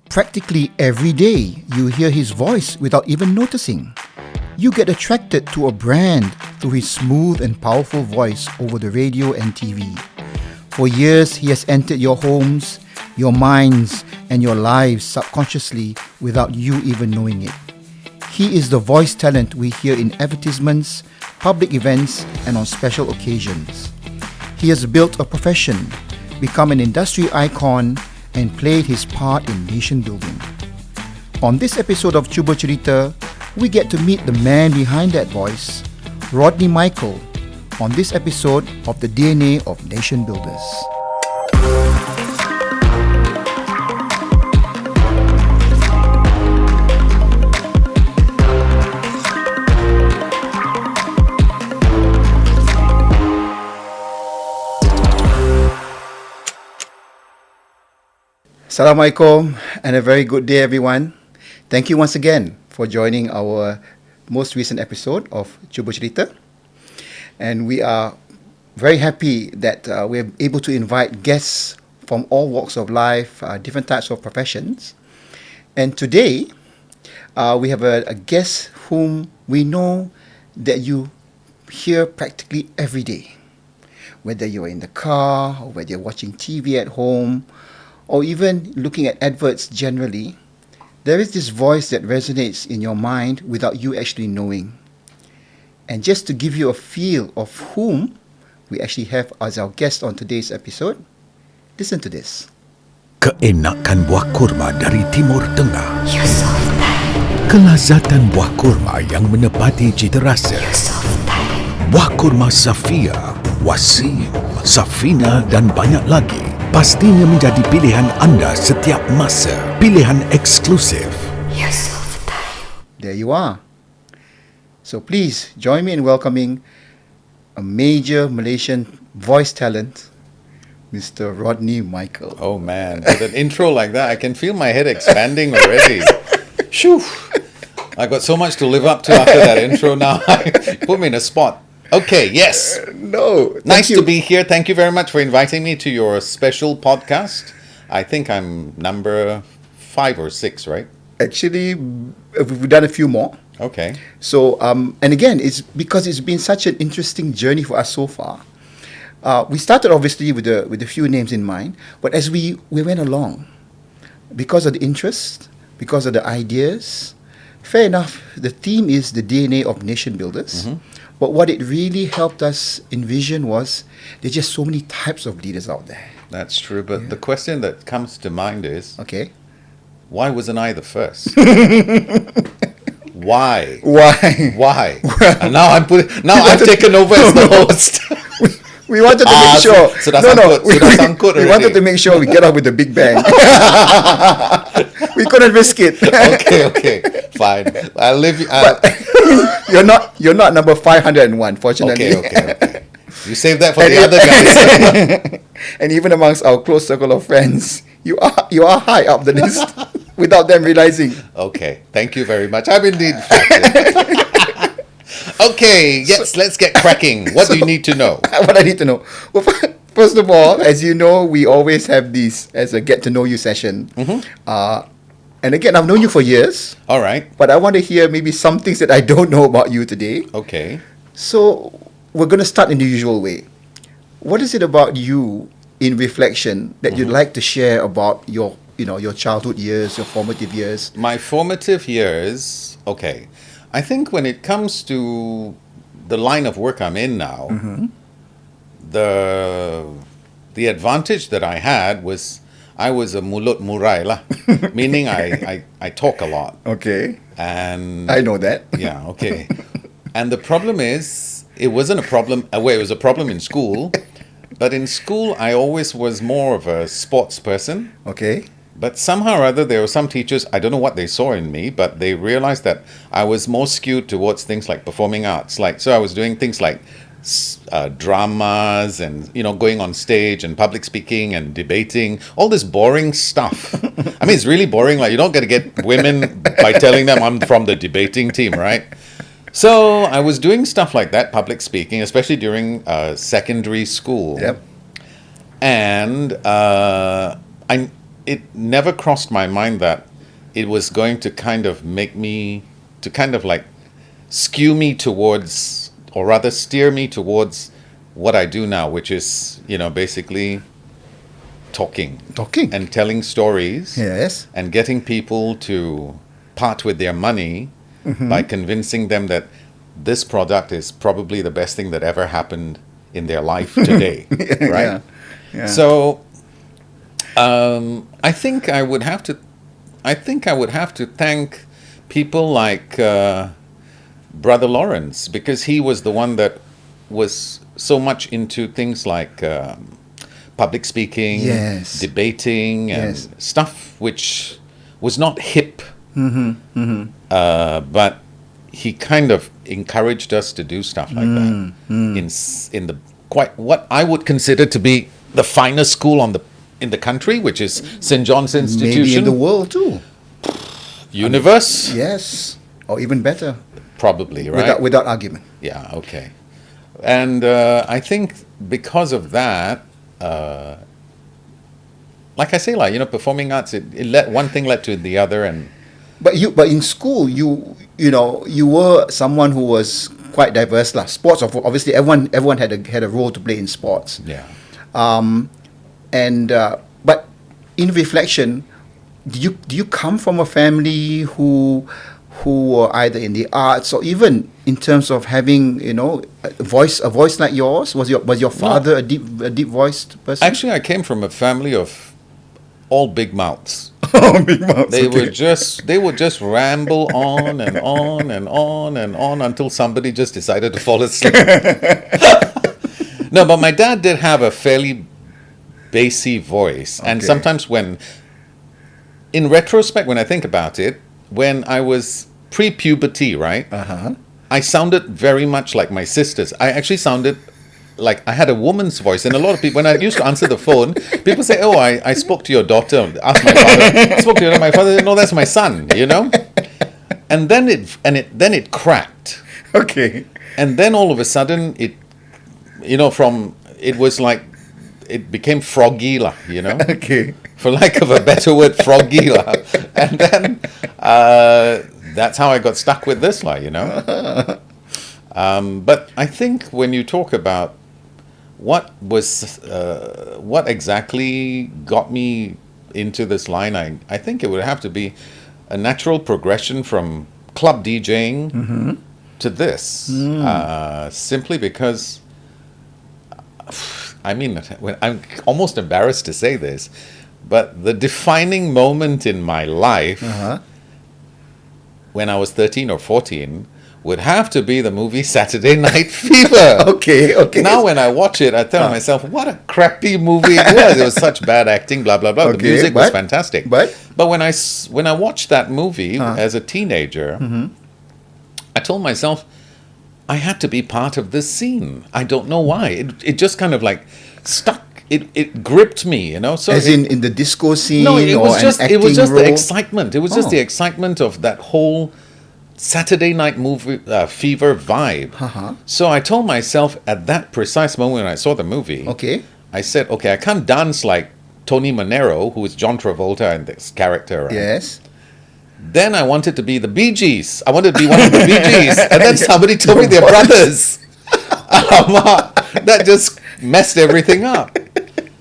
Practically every day, you hear his voice without even noticing. You get attracted to a brand through his smooth and powerful voice over the radio and TV. For years, he has entered your homes, your minds, and your lives subconsciously without you even knowing it. He is the voice talent we hear in advertisements, public events, and on special occasions. He has built a profession, become an industry icon, and played his part in nation building. On this episode of Cuba Cerita, we get to meet the man behind that voice, Rodney Michael, on this episode of the DNA of Nation Builders. Assalamualaikum and a very good day, everyone. Thank you once again for joining our most recent episode of Cuba Cerita. And we are very happy that we're able to invite guests from all walks of life, different types of professions. And today, we have a guest whom we know that you hear practically every day. Whether you're in the car, or whether you're watching TV at home, or even looking at adverts generally, there is this voice that resonates in your mind without you actually knowing. And just to give you a feel of whom we actually have as our guest on today's episode, listen to this. Keenakan buah kurma dari Timur Tengah. Yusof Taiyob. Kelazatan buah kurma yang menepati cita rasa. Yusof Taiyob. Buah kurma Safia, Wasim, Safina dan banyak lagi pastinya menjadi pilihan anda setiap masa. Pilihan eksklusif. Yusof Taiyob. There you are. So please join me in welcoming a major Malaysian voice talent, Mr. Rodney Michael. Oh man, with an intro like that, I can feel my head expanding already. Shoo! I got so much to live up to after that intro now. Put me in a spot. Okay, yes. Nice to be here. Thank you very much for inviting me to your special podcast. I think I'm number 5 or 6, right? Actually, we've done a few more. Okay. So, and again, it's because it's been such an interesting journey for us so far. We started obviously with a few names in mind, but as we went along, because of the interest, because of the ideas, fair enough, the theme is the DNA of Nation Builders. Mm-hmm. But what it really helped us envision was there's just so many types of leaders out there. That's true, but the question that comes to mind is, okay, why wasn't I the first? Why? And now I've taken over as the host. We wanted to make sure. We wanted to make sure we get out with the big bang. We couldn't risk it. Okay, fine. I'll leave you. You're not number 501, fortunately. Okay. You save that for the other guys. And even amongst our close circle of friends, you are high up the list without them realizing. Okay, thank you very much. I'm indeed flattered. Okay, yes, let's get cracking. What do you need to know? What I need to know. Well, first of all, as you know, we always have this as a get to know you session. Mm-hmm. And again, I've known you for years. All right. But I want to hear maybe some things that I don't know about you today. Okay. So we're going to start in the usual way. What is it about you in reflection that you'd like to share about your childhood years, your formative years? My formative years, okay. I think when it comes to the line of work I'm in now, mm-hmm. the advantage that I had was I was a mulut murai lah, meaning I talk a lot. Okay. And I know that. Yeah, okay. And the problem is, it wasn't a problem, it was a problem in school, but in school I always was more of a sports person. Okay. But somehow or other, there were some teachers, I don't know what they saw in me, but they realized that I was more skewed towards things like performing arts. So I was doing things like dramas and, going on stage and public speaking and debating, all this boring stuff. I mean, it's really boring. Like, you don't get to get women by telling them I'm from the debating team, right? So I was doing stuff like that, public speaking, especially during secondary school. Yep. And it never crossed my mind that it was going to kind of make me, to kind of like skew me towards, or rather steer me towards what I do now, which is, basically talking and telling stories. Yes. And getting people to part with their money by convincing them that this product is probably the best thing that ever happened in their life today. Right? Yeah. So I think I would have to thank people like Brother Lawrence, because he was the one that was so much into things like public speaking, Yes. debating, and Yes. stuff which was not hip. But he kind of encouraged us to do stuff like that in the quite what I would consider to be the finest school in the country, which is St. John's Institution. Maybe in the world too. Universe? Yes. Or even better. Probably, right? Without argument. Yeah, okay. And I think because of that, like I say, performing arts, one thing led to the other, and But in school you were someone who was quite diverse lah. Sports, obviously everyone had a role to play in sports. yeah. But in reflection, do you come from a family who were either in the arts or even in terms of having a voice like yours? Was your father a deep voiced person? Actually, I came from a family of all big mouths. Oh, big mouth. They would just ramble on and on and on and on until somebody just decided to fall asleep. No, but my dad did have a fairly bassy voice, and Okay. sometimes in retrospect, when I think about it, when I was pre-puberty, right? I sounded very much like my sisters. I actually sounded like I had a woman's voice, and a lot of people, when I used to answer the phone, people say, "Oh, I spoke to your daughter." Ask my father. I spoke to your daughter. My father said, "No, that's my son." And then it cracked, Okay. and then all of a sudden it became froggy lah, Okay. for lack of a better word, froggy lah. And then that's how I got stuck with this lah, But I think when you talk about what exactly got me into this line, I think it would have to be a natural progression from club DJing to this, simply because, I'm almost embarrassed to say this, but the defining moment in my life when I was 13 or 14 would have to be the movie Saturday Night Fever. Okay. Now when I watch it, I tell myself, what a crappy movie it was. It was such bad acting, blah, blah, blah. The Okay, music was but- fantastic. but- when I watched that movie as a teenager, I told myself, I had to be part of this scene. I don't know why. It just kind of like stuck. It gripped me, So As in the disco scene, no, it was just an acting the role? excitement. It was just the excitement of that whole Saturday night movie fever vibe. So I told myself at that precise moment when I saw the movie, Okay. I said, okay, I can't dance like Tony Manero, who is John Travolta in this character. Right? Yes. Then I wanted to be the Bee Gees. I wanted to be one of the Bee Gees. And then somebody told me they're brothers. That just messed everything up.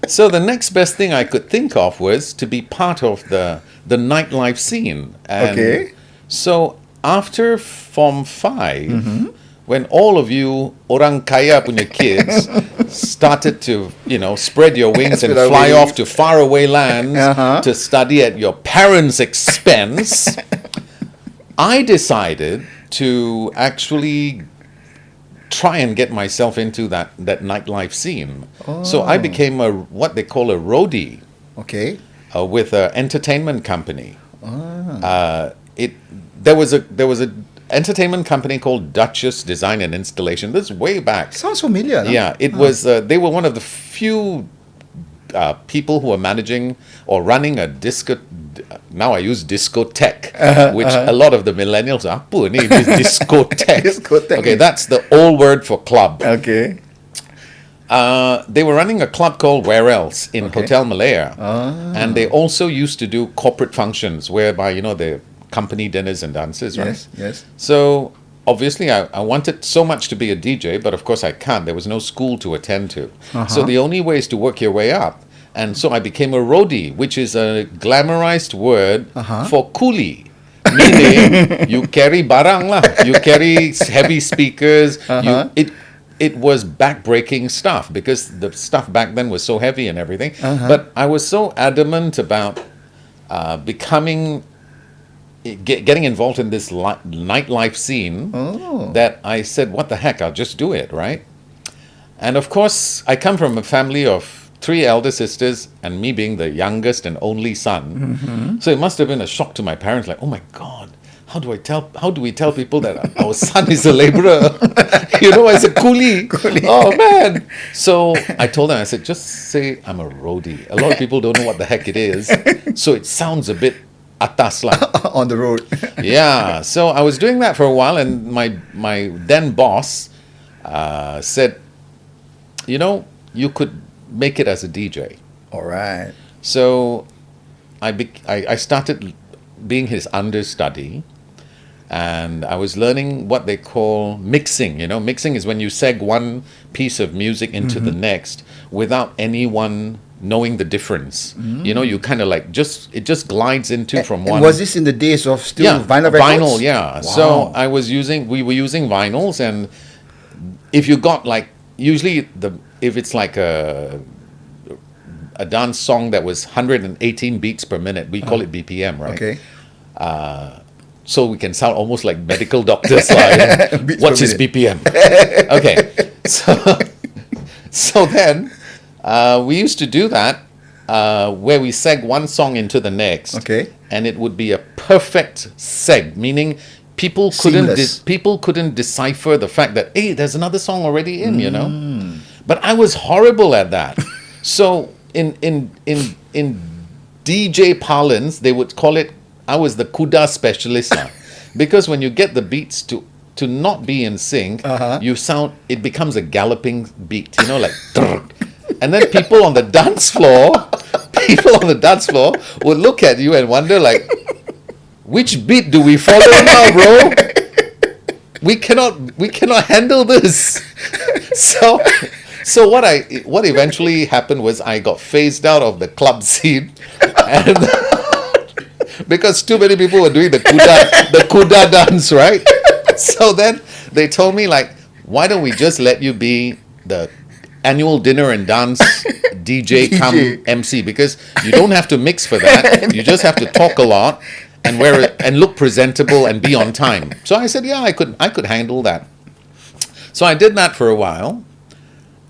So the next best thing I could think of was to be part of the nightlife scene. And Okay. so after Form 5, when all of you orang kaya punya kids started to, spread your wings and Spread our fly wings. off to faraway lands to study at your parents' expense, I decided to actually try and get myself into that nightlife scene. So I became what they call a roadie Okay. with an entertainment company. There was a entertainment company called Duchess Design and Installation. This is way back. Sounds familiar. No? Yeah, it was. They were one of the few people who were managing or running a disco. Now I use discotheque, which a lot of the millennials are. Apa ni discotheque? Discotheque. Okay, that's the old word for club. Okay. They were running a club called Where Else in Okay. Hotel Malaya. And they also used to do corporate functions whereby, the company dinners and dances, right? Yes, yes. So obviously I wanted so much to be a DJ, but of course I can't. There was no school to attend to. So the only way is to work your way up. And so I became a roadie, which is a glamorized word for coolie. Meaning you carry barang lah. You carry heavy speakers. It was back-breaking stuff because the stuff back then was so heavy and everything. But I was so adamant about getting involved in this nightlife scene that I said, what the heck, I'll just do it, right? And of course, I come from a family of 3 elder sisters and me being the youngest and only son. So it must have been a shock to my parents, like, oh my God, how do we tell people that our son is a laborer? As a coolie. Oh man. So I told them, I said, just say I'm a roadie. A lot of people don't know what the heck it is. So it sounds a bit atas lah. On the road. Yeah. So I was doing that for a while and my then boss said, you could make it as a DJ. All right. So I started being his understudy, and I was learning what they call mixing. Mixing is when you seg one piece of music into the next without anyone knowing the difference. You kind of like it just glides into from one. Was this in the days of still vinyl records? Vinyl, yeah. Wow. So we were using vinyls, and if you got like, usually if it's like a dance song that was 118 beats per minute, we call it BPM, right? Okay. So we can sound almost like medical doctors. Like, Beats what's per his minute. BPM? Okay. So then we used to do that where we seg one song into the next. Okay. And it would be a perfect seg, meaning people Seamless. couldn't decipher the fact that, hey, there's another song already in, But I was horrible at that. So in DJ parlance, they would call it, I was the kuda specialist. Because when you get the beats to not be in sync, it becomes a galloping beat, like trrr. And then people on the dance floor would look at you and wonder like, which beat do we follow now, bro? We cannot handle this. So what eventually happened was I got phased out of the club scene, and because too many people were doing the kuda dance, right? So then they told me like, why don't we just let you be the annual dinner and dance DJ come MC, because you don't have to mix for that. You just have to talk a lot and and look presentable and be on time. So I said, yeah, I could handle that. So I did that for a while.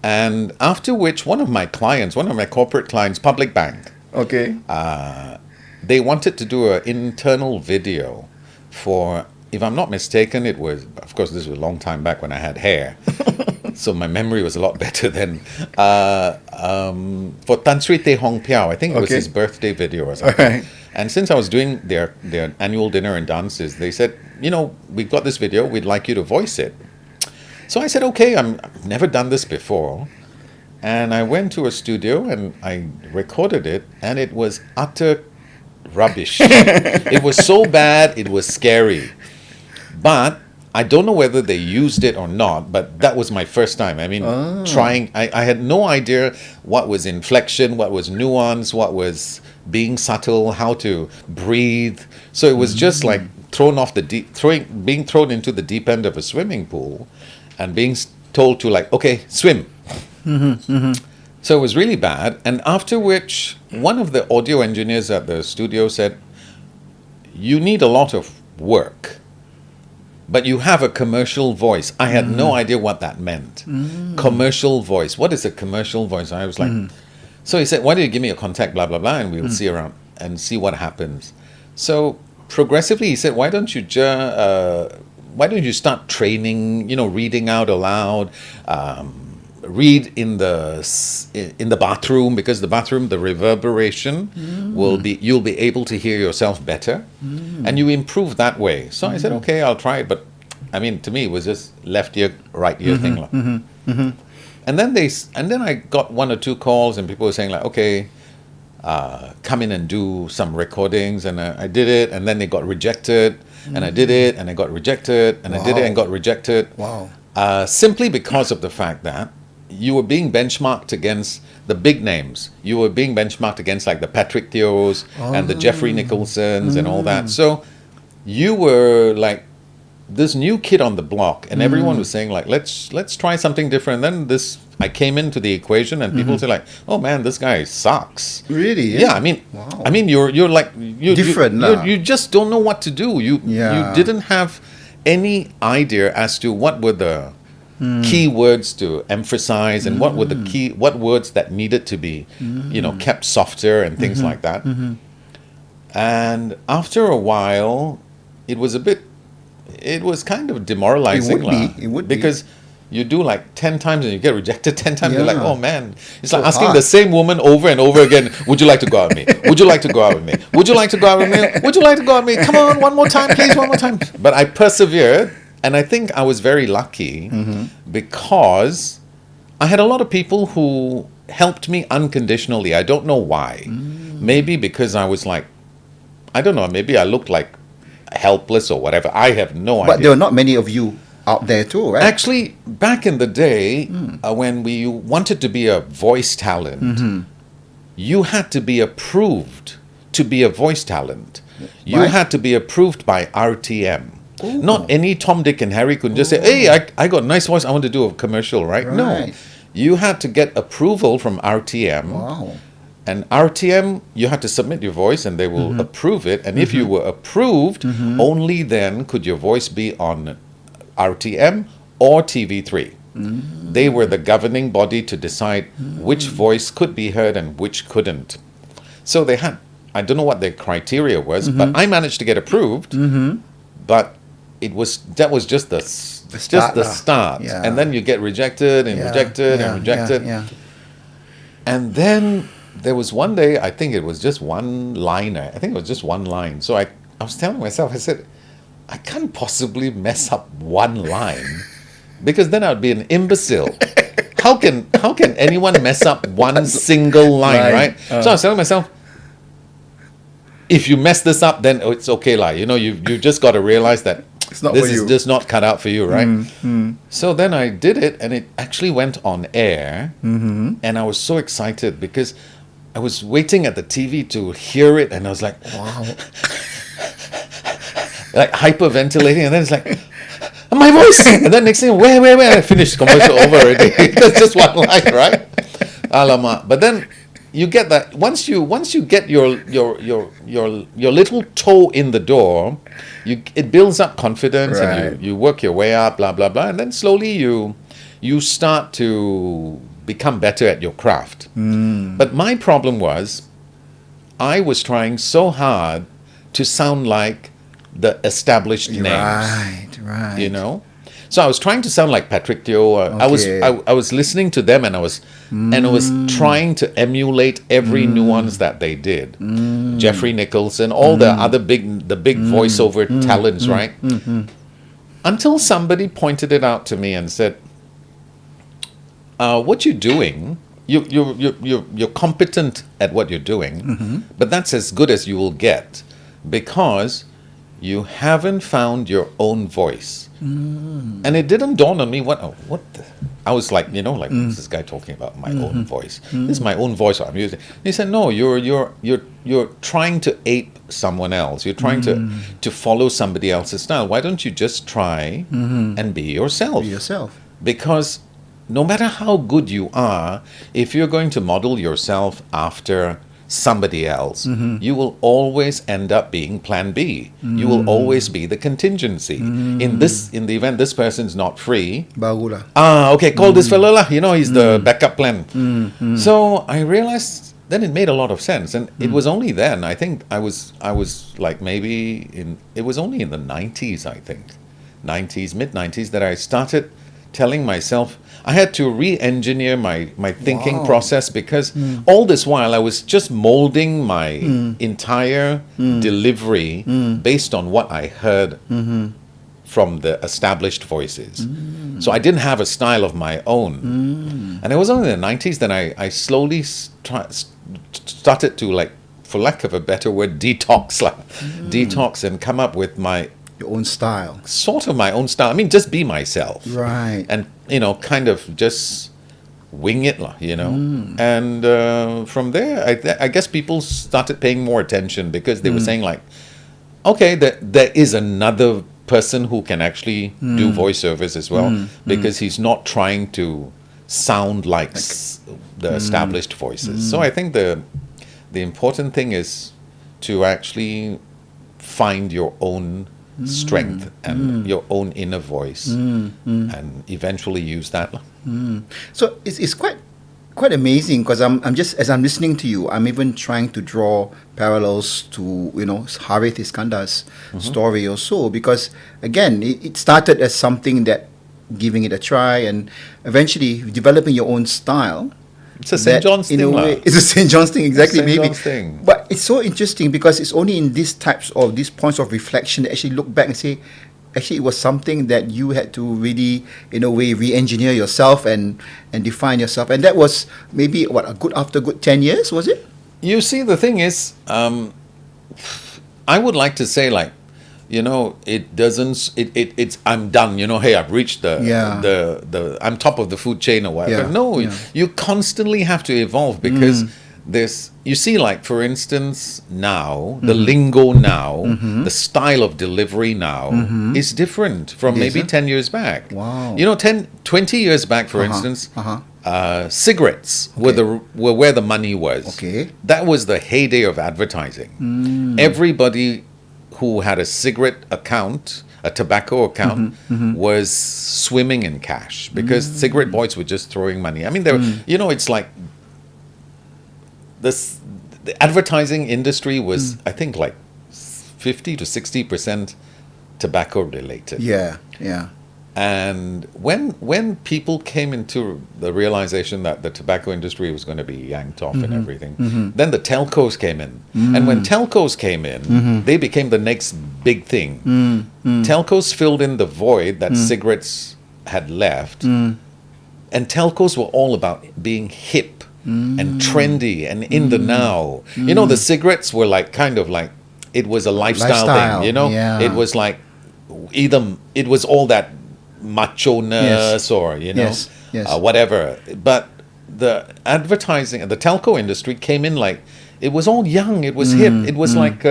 And after which, one of my corporate clients, Public Bank, Okay. they wanted to do an internal video for, if I'm not mistaken, it was, of course, this was a long time back when I had hair. So my memory was a lot better then. For Tan Sri Teh Hong Piao, I think it was Okay. his birthday video or something. Alright. And since I was doing their annual dinner and dances, they said, we've got this video, we'd like you to voice it. So I said, okay, I've never done this before. And I went to a studio and I recorded it, and it was utter rubbish. It was so bad, it was scary. But I don't know whether they used it or not, but that was my first time. I mean, trying, I had no idea what was inflection, what was nuance, what was being subtle, how to breathe. So it was just like being thrown into the deep end of a swimming pool and being told to like, okay, swim. So it was really bad. And after which, one of the audio engineers at the studio said, you need a lot of work, but you have a commercial voice. I had no idea what that meant. Commercial voice. What is a commercial voice? I was like, so he said, why don't you give me a contact, blah, blah, blah, and we'll see around and see what happens. So progressively, he said, why don't you start training, reading out aloud, read in the bathroom, because the bathroom, the reverberation you'll be able to hear yourself better, and you improve that way. So I said, okay, I'll try it. But I mean, to me, it was just left ear, right ear thing. And then I got one or two calls, and people were saying like, okay, come in and do some recordings, and I did it, and then they got rejected, and I did it, and I got rejected, and I did it and got rejected. Wow. Simply because of the fact that you were being benchmarked against the big names. You were being benchmarked against like the Patrick Theos and the Jeffrey Nicholsons and all that. So you were like this new kid on the block, and everyone was saying like, let's try something different. And then I came into the equation, and people say like, oh man, this guy sucks. Really? Yeah, I mean, you're like different. You just don't know what to do. You didn't have any idea as to what were the key words to emphasize, and what were what words that needed to be, kept softer and things like that. And after a while, it was kind of demoralizing. It would be. Because you do like 10 times and you get rejected 10 times. You're like, oh man. It's So like asking hard. the same woman over and over again, would you like to go out with me? Would you like to go out with me? Would you like to go out with me? Would you like to go out with me? Come on, one more time, please, one more time. But I persevered, and I think I was very lucky because I had a lot of people who helped me unconditionally. I don't know why. Maybe because I was like, I don't know, maybe I looked like helpless or whatever. I have no idea. But there are not many of you out there too, right? Actually, back in the day, when we wanted to be a voice talent, you had to be approved to be a voice talent. You Right. had to be approved by RTM. Not any Tom, Dick, and Harry could just say, hey, I got a nice voice, I want to do a commercial, right? No. Right. You had to get approval from RTM. Wow. And RTM, you had to submit your voice and they will approve it. And if you were approved, only then could your voice be on RTM or TV3. They were the governing body to decide which voice could be heard and which couldn't. So they had, I don't know what their criteria was, but I managed to get approved. But that was just the start. Yeah. And then you get rejected and rejected and rejected. And then there was one day, I think it was just one liner. I think it was just one line. So I was telling myself, I said, I can't possibly mess up one line because then I'd be an imbecile. How can anyone mess up one single line, right? So I was telling myself, if you mess this up, then it's okay, like, you just got to realize that It's not this for is you. just not cut out for you, right? So then I did it, and it actually went on air, and I was so excited because I was waiting at the TV to hear it, and I was like, Wow. like hyperventilating, and then it's like, my voice, and then next thing, where, I finished commercial over already. That's just one line, right? Alamak. But then you get that once you get your little toe in the door, it builds up confidence, Right. and you work your way up, blah blah blah, and then slowly you start to become better at your craft. But my problem was I was trying so hard to sound like the established names. Right. So I was trying to sound like Patrick Theo. Okay. I was listening to them, and I was trying to emulate every nuance that they did. Jeffrey Nicholson, all the other big voiceover talents, right? Until somebody pointed it out to me and said, "What you're doing, you're competent at what you're doing, but that's as good as you will get because you haven't found your own voice." And it didn't dawn on me what I was like, what's this guy talking about? My own voice. This is my own voice I'm using. He said, no, you're trying to ape someone else. You're trying to follow somebody else's style. Why don't you just try and be yourself? Be yourself. Because no matter how good you are, if you're going to model yourself after somebody else, you will always end up being plan B. You will always be the contingency. In the event this person's not free, Barulah. okay, call this fellow lah. He's the backup plan. So I realized then it made a lot of sense, and it was only then. I think I was like it was only in the 90s. I think mid 90s that I started telling myself. I had to re-engineer my thinking process because all this while I was just molding my entire delivery based on what I heard from the established voices. So I didn't have a style of my own. And it was only in the 90s that I slowly started to, like, for lack of a better word, detox and come up with Your own style. sort of my own style. I mean, just be myself. Right. And, kind of just wing it, And from there, I guess people started paying more attention because they were saying, like, okay, there is another person who can actually do voiceovers as well, because he's not trying to sound like the established voices. So I think the important thing is to actually find your own strength and your own inner voice, and eventually use that. So it's quite amazing, because I'm just, as I'm listening to you, I'm even trying to draw parallels to Harith Iskandar's story also, because again it started as something that giving it a try, and eventually developing your own style. It's a St. John's thing. It's a St. John's thing, exactly. St. Maybe. John's thing. But it's so interesting because it's only in these points of reflection that actually look back and say, actually, it was something that you had to really, in a way, re-engineer yourself and define yourself. And that was maybe, after 10 years, was it? You see, the thing is, I would like to say, like, it doesn't, it's, I'm done, hey, I've reached the I'm top of the food chain or whatever. Yeah. No, you constantly have to evolve, because you see, like, for instance, now, the lingo now, the style of delivery now is different from maybe 10 years back. Wow. 20 years back, for instance, cigarettes were where the money was. Okay. That was the heyday of advertising. Everybody who had a cigarette account, a tobacco account, was swimming in cash, because cigarette boys were just throwing money. I mean, it's like this. The advertising industry was, I think, like 50 to 60% tobacco related. Yeah. And when people came into the realization that the tobacco industry was going to be yanked off and everything, then the telcos came in. And when telcos came in, they became the next big thing. Telcos filled in the void that cigarettes had left. And telcos were all about being hip and trendy and in the now. The cigarettes were like, kind of like, it was a lifestyle thing, Yeah. It was like, it was all that macho-ness, or Yes. whatever. But the advertising, the telco industry came in like, it was all young, it was hip, it was like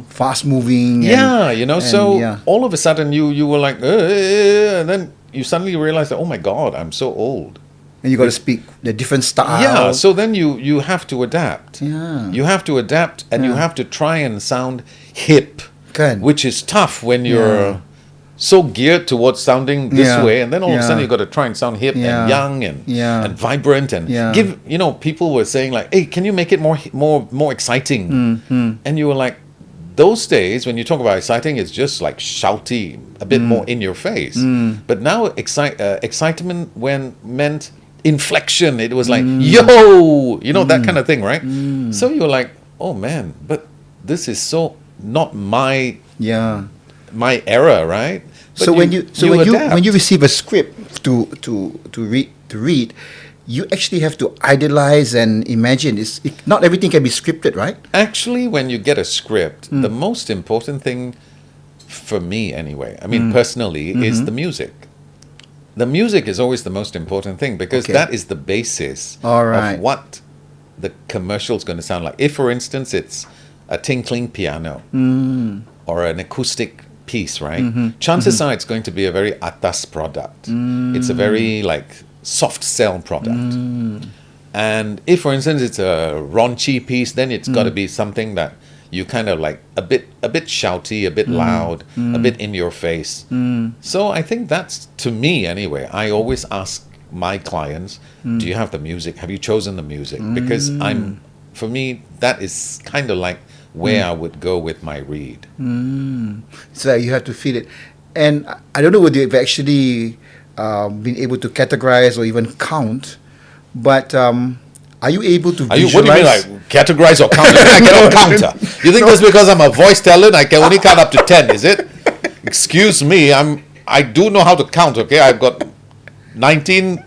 fast moving. So all of a sudden you were like, and then you suddenly realize that, oh my God, I'm so old. And you got to speak the different style. Yeah, so then you have to adapt. Yeah. You have to adapt, and you have to try and sound hip, which is tough when you're so geared towards sounding this way, and then all of a sudden you got to try and sound hip and young and vibrant, and give, people were saying like, hey, can you make it more exciting? And you were like, those days when you talk about exciting, it's just like shouty, a bit more in your face. But now excitement meant inflection. It was like, yo, that kind of thing, right? So you're like, oh man, but this is so not my era, right? But So when you adapt. receive a script to read, you actually have to idealize and imagine. Not everything can be scripted, right? Actually, when you get a script, the most important thing for me anyway, I mean personally, is the music. The music is always the most important thing, because that is the basis of what the commercial is going to sound like. If, for instance, it's a tinkling piano or an acoustic piece, right? Chances are it's going to be a very atas product. It's a very like soft sell product. And if, for instance, it's a raunchy piece, then it's got to be something that you kind of like a bit shouty, a bit loud, a bit in your face. So I think that's, to me anyway, I always ask my clients, do you have the music? Have you chosen the music? Because for me, that is kind of like where I would go with my read. So you have to feel it. And I don't know whether you've actually been able to categorize or even count, but are you able to visualize? What do you mean, like categorize or count? I cannot counter. You think that's because I'm a voice talent, I can only count up to 10, is it? Excuse me, I do know how to count, okay? I've got 19,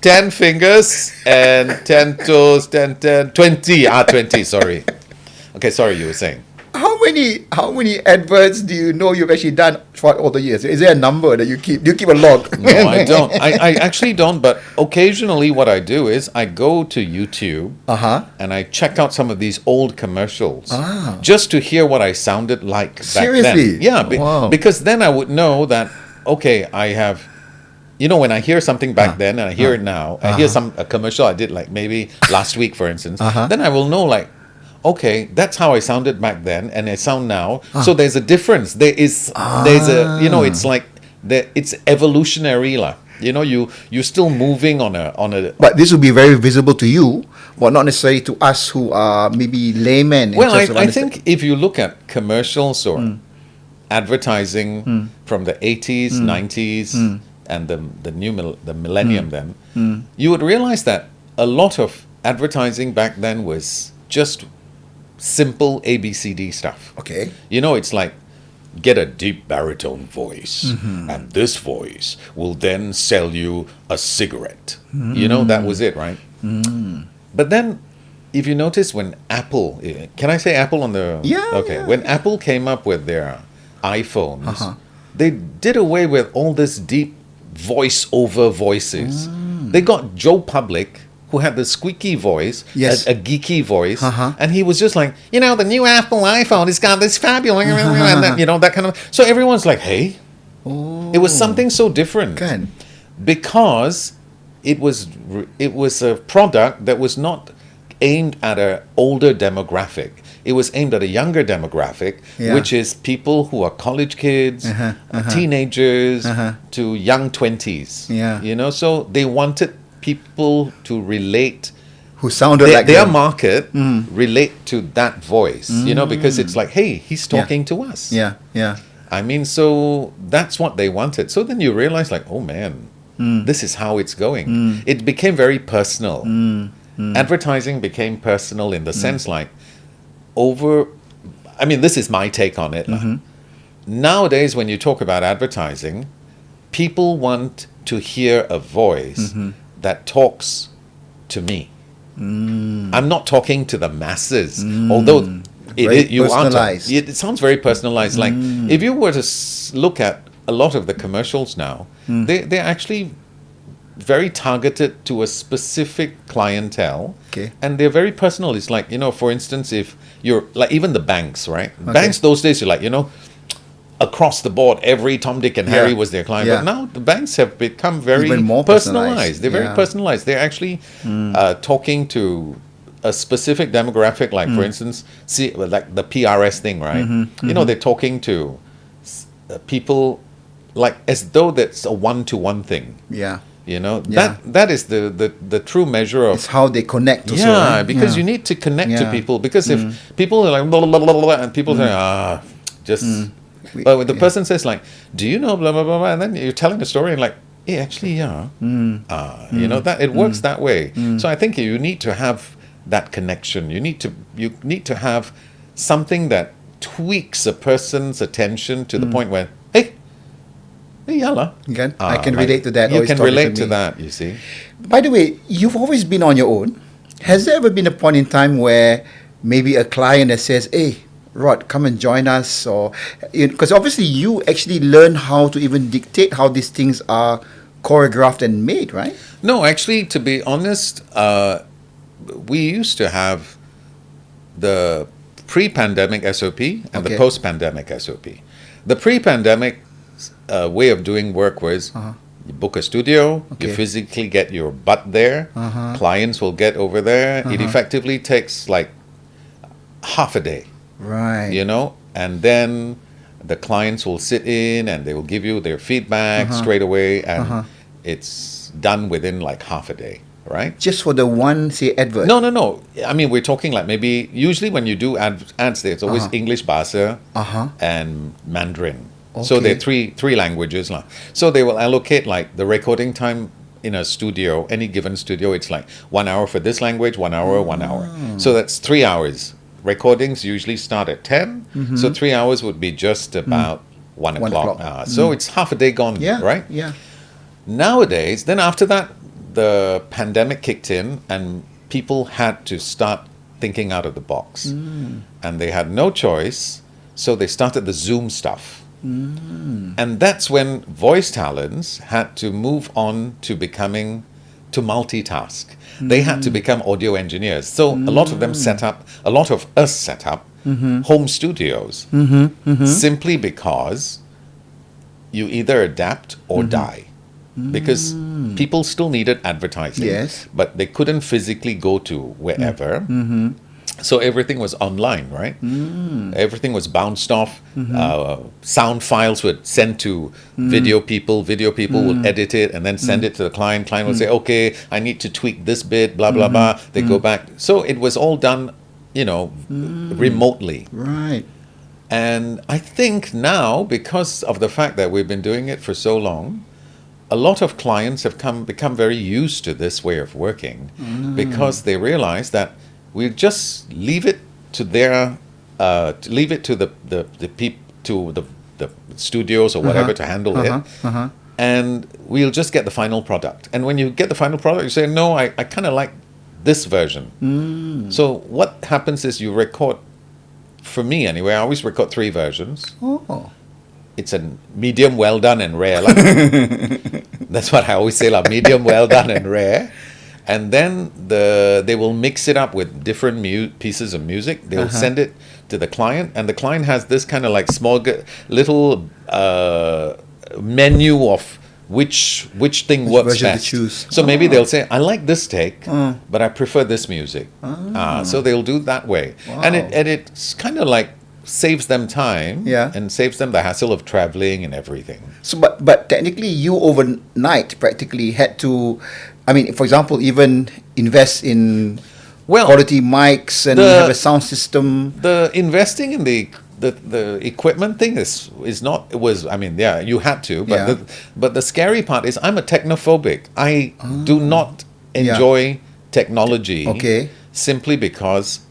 10 fingers and 10 toes, 10, 20. 20, sorry. Okay, sorry, you were saying. How many adverts do you know you've actually done throughout all the years? Is there a number that you keep? Do you keep a log? No, I don't. I actually don't, but occasionally what I do is I go to YouTube and I check out some of these old commercials just to hear what I sounded like back Seriously? then. Yeah, Wow. because then I would know that, okay, I have, you know, when I hear something back then and I hear it now, I hear a commercial I did like maybe last week, for instance, then I will know like, okay, that's how I sounded back then, and I sound now. So there's a difference. There's a, you know, it's like it's evolutionary, lah. You know, you're still moving on a. But this will be very visible to you, but not necessarily to us who are maybe laymen. Well, I think if you look at commercials or advertising from the 80s, 90s, and the millennium, then you would realize that a lot of advertising back then was just simple ABCD stuff. Okay. You know, it's like, get a deep baritone voice, and this voice will then sell you a cigarette. You know, that was it, right? But then, if you notice when Apple, can I say Apple on the... Yeah. Okay. When Apple came up with their iPhones, they did away with all this deep voice-over voices. They got Joe Public, who had the squeaky voice, Yes. a geeky voice, and he was just like, you know, the new Apple iPhone has got this fabulous, and that, you know, that kind of. So everyone's like, hey, it was something so different Kan. because it was a product that was not aimed at an older demographic. It was aimed at a younger demographic, Yeah. which is people who are college kids, teenagers to young 20s. Yeah. You know, so they wanted people to relate, Who sounded like their them. market relate to that voice, you know, because it's like, hey, he's talking to us. Yeah, yeah. I mean, so that's what they wanted. So then you realize like, oh man, this is how it's going. It became very personal. Advertising became personal in the sense like I mean, this is my take on it. Nowadays, when you talk about advertising, people want to hear a voice that talks to me. I'm not talking to the masses, although Very you are. personalized. It sounds very personalized. Like if you were to look at a lot of the commercials now, they're actually very targeted to a specific clientele, Okay. and they're very personal. It's like, you know, for instance, if you're like even the banks, right? Banks those days, you're like, you know, across the board, every Tom, Dick, and Harry was their client. Yeah. But now the banks have become very Even more personalized. They're very Yeah. personalized. They're actually talking to a specific demographic, like for instance, see, like the PRS thing, right? You know, they're talking to people like as though that's a one-to-one thing. Yeah. You know, Yeah. that is the true measure of. It's how they connect also, Yeah, right? because Yeah. you need to connect to Yeah. people. Because if people are like blah, blah, blah, blah, blah, and people say just, but when the person says like, do you know blah blah blah, blah, and then you're telling the story and like, yeah, actually, yeah, you know that it works that way. So I think you need to have that connection. You need to have something that tweaks a person's attention to the point where, hey, yalla. Okay. I can relate to that. You Always can talking relate to to me. that. You see. By the way, you've always been on your own. Has there ever been a point in time where maybe a client that says, hey, Rod, come and join us? Or because obviously you actually learn how to even dictate how these things are choreographed and made, right? No, actually, to be honest, we used to have the pre-pandemic SOP and the Okay. post-pandemic SOP. The pre-pandemic way of doing work was you book a studio, you Okay. physically get your butt there, clients will get over there. It effectively takes like half a day, Right. you know, and then the clients will sit in and they will give you their feedback straight away, and it's done within like half a day, right? Just for the one, say, advert. No. I mean, we're talking like maybe usually when you do ads there, it's always English, Bahasa, and Mandarin. So Okay. they're three languages lah. So they will allocate like the recording time in a studio, any given studio. It's like 1 hour for this language, 1 hour, 1 hour. So that's 3 hours. Recordings usually start at 10. So 3 hours would be just about 1 1 o'clock. o'clock. So it's half a day gone, Yeah. right? Yeah. Nowadays, then after that, the pandemic kicked in and people had to start thinking out of the box. And they had no choice, so they started the Zoom stuff. And that's when voice talents had to move on to multitask. They had to become audio engineers. So a lot of us set up home studios simply because you either adapt or die. Because people still needed advertising, Yes. but they couldn't physically go to wherever. So everything was online, right? Everything was bounced off. Sound files would send to video people. Video people would edit it and then send it to the client. Client would say, okay, I need to tweak this bit, blah, blah, blah. They go back. So it was all done, remotely. Right. And I think now, because of the fact that we've been doing it for so long, a lot of clients have become very used to this way of working because they realize that we just leave it to the studios or whatever to handle it, and we'll just get the final product. And when you get the final product, you say, no, I kind of like this version. So what happens is you record, for me anyway, I always record 3 versions. Oh. It's a medium, well done, and rare. That's what I always say, medium, well done, and rare. And then they will mix it up with different pieces of music. They'll send it to the client, and the client has this kind of like small little menu of which thing works version to best. choose. So maybe they'll say, I like this take, but I prefer this music. So they'll do it that way. Wow. And it's kind of like saves them time and saves them the hassle of traveling and everything. So, but technically, you overnight practically had to, I mean, for example, even invest in quality mics and have a sound system. The investing in the equipment thing you had to, but the scary part is I'm a technophobic. I do not enjoy technology simply because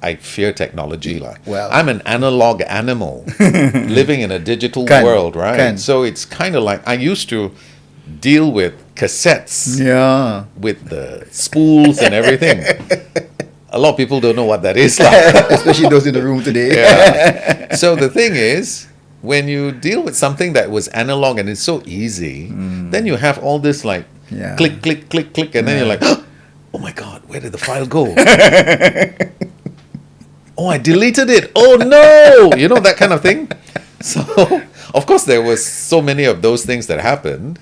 I fear technology. Well, I'm an analog animal living in a digital world, right? So it's kind of like I used to deal with cassettes with the spools and everything. A lot of people don't know what that is especially those in the room today. So the thing is, when you deal with something that was analog and it's so easy, then you have all this click, click, click, click, and then you're like, oh my God, where did the file go? Oh, I deleted it. Oh no! You know, that kind of thing. So, of course, there was so many of those things that happened.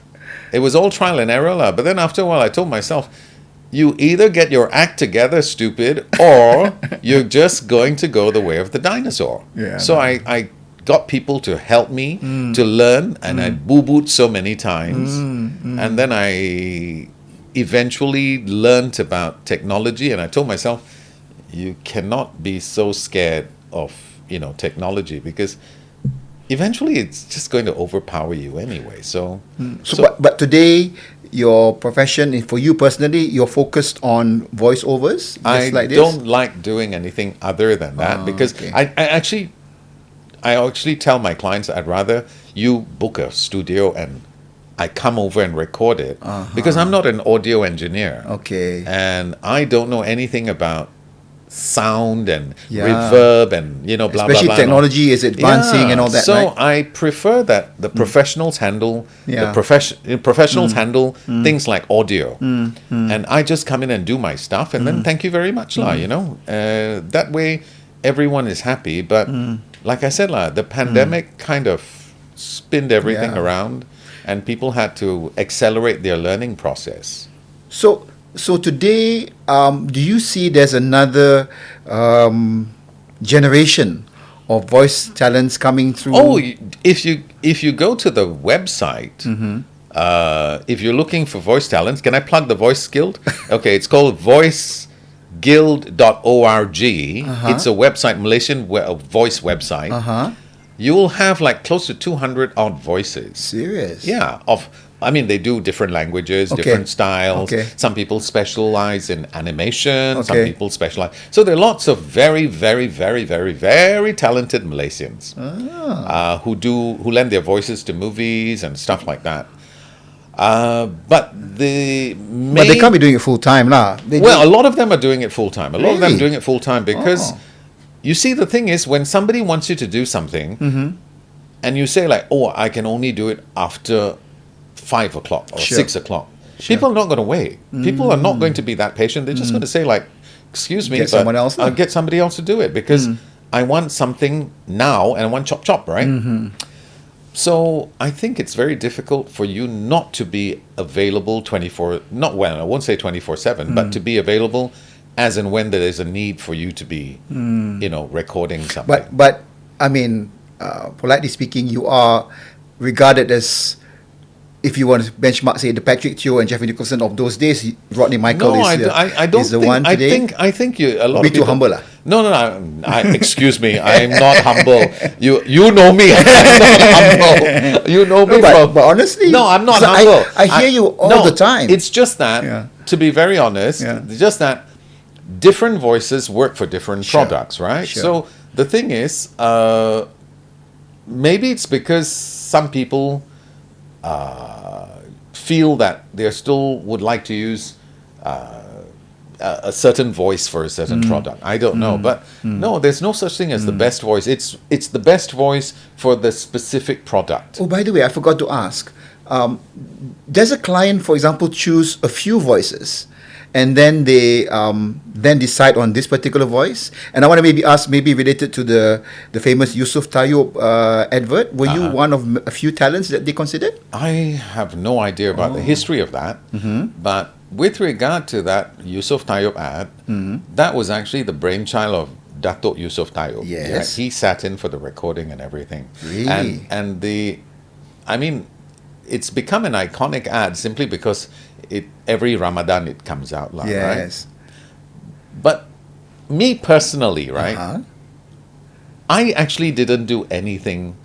It was all trial and error. But then after a while, I told myself, you either get your act together, stupid, or you're just going to go the way of the dinosaur. So I got people to help me to learn, and I boo-booed so many times. And then I eventually learned about technology, and I told myself, you cannot be so scared of technology, because eventually it's just going to overpower you anyway. But today, your profession, for you personally, you're focused on voiceovers. I like don't like doing anything other than that, because I actually tell my clients I'd rather you book a studio and I come over and record it, because I'm not an audio engineer. And I don't know anything about sound and reverb and blah, blah, blah. Especially technology is advancing and all that. So I prefer that the professionals handle handle things like audio, and I just come in and do my stuff, and then thank you very much, that way everyone is happy. But like I said, the pandemic kind of spinned everything around, and people had to accelerate their learning process. So today, do you see there's another generation of voice talents coming through? Oh, if you go to the website, if you're looking for voice talents, can I plug the Voice Guild? Okay, it's called voiceguild.org. It's a website, Malaysian voice website. you'll have like close to 200 odd voices. Serious? Yeah, they do different languages, Okay. different styles. Okay. Some people specialize in animation. Some Okay. people specialize. So there are lots of very, very, very, very, very talented Malaysians who lend their voices to movies and stuff like that. But they can't be doing it full time, lah. a lot of them are doing it full time. A lot of them Really? are doing it full time because, Oh. you see, the thing is, when somebody wants you to do something, and you say like, "Oh, I can only do it after 5 o'clock or Sure. 6 o'clock," people are not going to wait. People are not going to be that patient. They're just going to say like, "Excuse me, Get someone else, I'll lah." get somebody else to do it because I want something now and I want chop chop, right?" So I think it's very difficult for you not to be available 24. I won't say 24/7, but to be available as and when there is a need for you to be, recording something. But I mean, politely speaking, you are regarded as, if you want to benchmark, say, the Patrick Teo and Jeffrey Nicholson of those days, Rodney Michael No, I don't is the think. one today. I think you a lot Be of too people, humble, lah. No. Excuse me, I'm not humble. You know me. I'm not humble. You know me, but honestly, no, I'm not so humble. I hear you all no, the time. It's just that, Yeah. to be very honest, Yeah. just that different voices work for different Sure. products, right? Sure. So the thing is, maybe it's because some people feel that they still would like to use a certain voice for a certain product. I don't know, but no, there's no such thing as the best voice. It's the best voice for the specific product. Oh, by the way, I forgot to ask. Does a client, for example, choose a few voices, and then they then decide on this particular voice? And I want to maybe ask, maybe related to the famous Yusof Taiyob advert. Were you one of a few talents that they considered? I have no idea about the history of that, but with regard to that Yusof Taiyob ad, that was actually the brainchild of Datuk Yusof Taiyob. Yes. Yeah, he sat in for the recording and everything. Really? And it's become an iconic ad simply because every Ramadan it comes out, right? Yes. But me personally, right? Uh-huh. I actually didn't do anything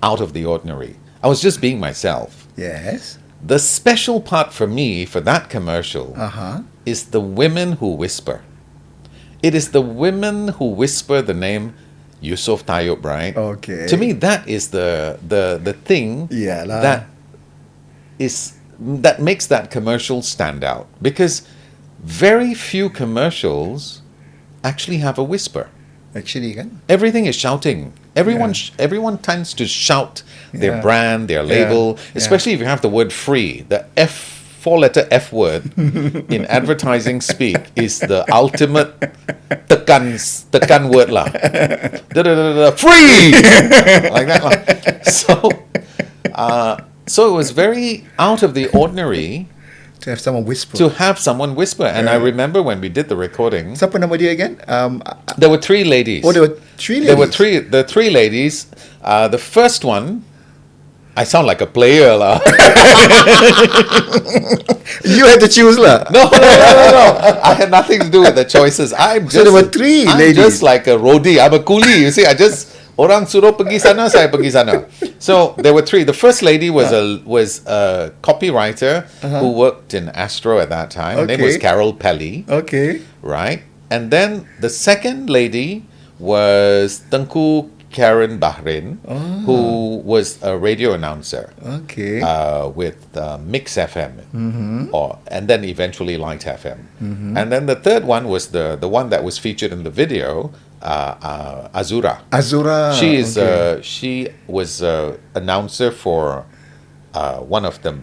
out of the ordinary. I was just being myself. Yes. The special part for me for that commercial is the women who whisper. It is the women who whisper the name Yusof Taiyob, right? Okay. To me, that is the thing Yeah lah. that makes that commercial stand out, because very few commercials actually have a whisper. Actually, kan? Everything is shouting. Everyone tends to shout their Yeah. brand, their label, especially if you have the word free. The four-letter F word in advertising speak is the ultimate tekan word lah. Free! Like that lah. So it was very out of the ordinary To have someone whisper. to have someone whisper. And I remember when we did the recording, Siapa nama dia again? there were three ladies. There were three ladies. There were three ladies. The first one, I sound like a player lah. You had to choose lah. No. I had nothing to do with the choices. So there were three I'm ladies. just like a roadie. I'm a coolie. You see, orang suruh pergi sana, saya pergi sana. So there were three. The first lady was a copywriter who worked in Astro at that time. Her name was Okay. Carol Pelly, Okay. right? And then the second lady was Tengku Karen Bahrain, who was a radio announcer Okay. with Mix FM, and then eventually Light FM. And then the third one was the one that was featured in the video, Azura. Azura. She was announcer for one of the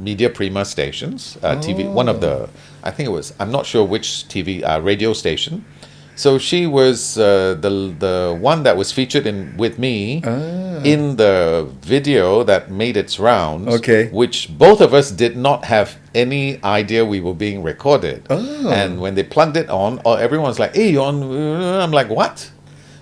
Media Prima stations, TV. One of the, I think it was, I'm not sure which TV radio station. So she was the one that was featured with me in the video that made its rounds. Okay. Which both of us did not have any idea we were being recorded. And when they plugged it on, everyone's like, "Hey, you're on." I'm like, "What?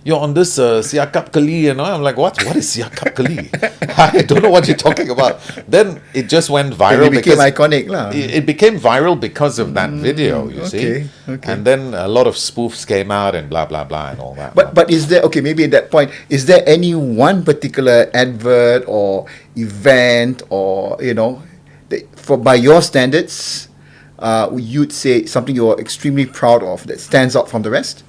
you're on this siakap keli, I'm like, what is siakap keli? I don't know what you're talking about. Then it just went viral. It became iconic lah. It became viral because of that video, you see. Okay. And then a lot of spoofs came out and blah blah blah and all that. But is there, okay, maybe at that point, is there any one particular advert or event or, by your standards, you'd say something you're extremely proud of that stands out from the rest?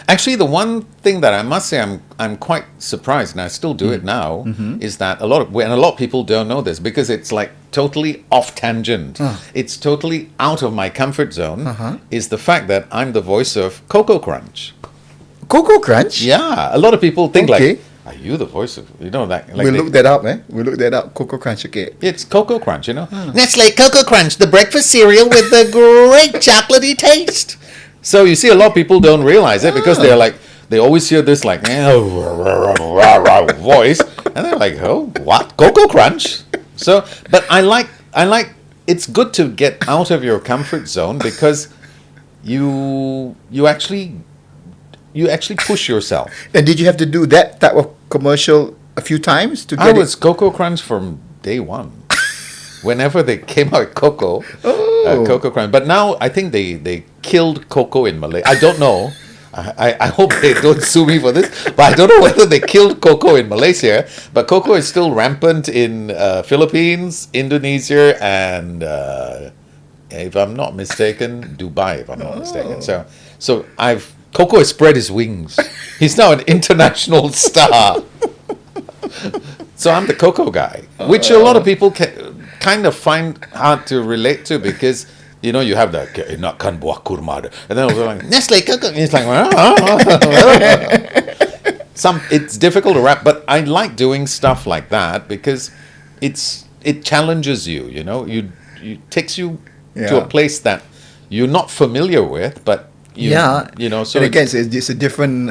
Actually, the one thing that I must say I'm quite surprised, and I still do it now, is that a lot of people don't know this because it's like totally off tangent. It's totally out of my comfort zone. Is the fact that I'm the voice of Coco Crunch. Coco Crunch? Yeah, a lot of people think Okay. like, are you the voice of that? Like We'll look that up, We'll look that up. Coco Crunch, okay. It's Coco Crunch, Nestle Coco Crunch, the breakfast cereal with the great chocolatey taste. So you see, a lot of people don't realize it because they're like, they always hear this like voice, and they're like, oh, what? Coco Crunch? So, but I like. It's good to get out of your comfort zone because you actually push yourself. And did you have to do that type of commercial a few times to get I was Coco Crunch from day one. Whenever they came out with Coco Crunch. But now I think they killed Coco in Malay. I don't know. I hope they don't sue me for this. But I don't know whether they killed Coco in Malaysia. But Coco is still rampant in Philippines, Indonesia, and if I'm not mistaken, Dubai. If I'm not mistaken. So Coco has spread his wings. He's now an international star. So I'm the Coco guy, which a lot of people kind of find hard to relate to because you have the enakan buah kurma, and then I was like Nestle Coco. And it's like it's difficult to wrap, but I like doing stuff like that because it challenges you. It takes you to a place that you're not familiar with, but. So and again, it's a different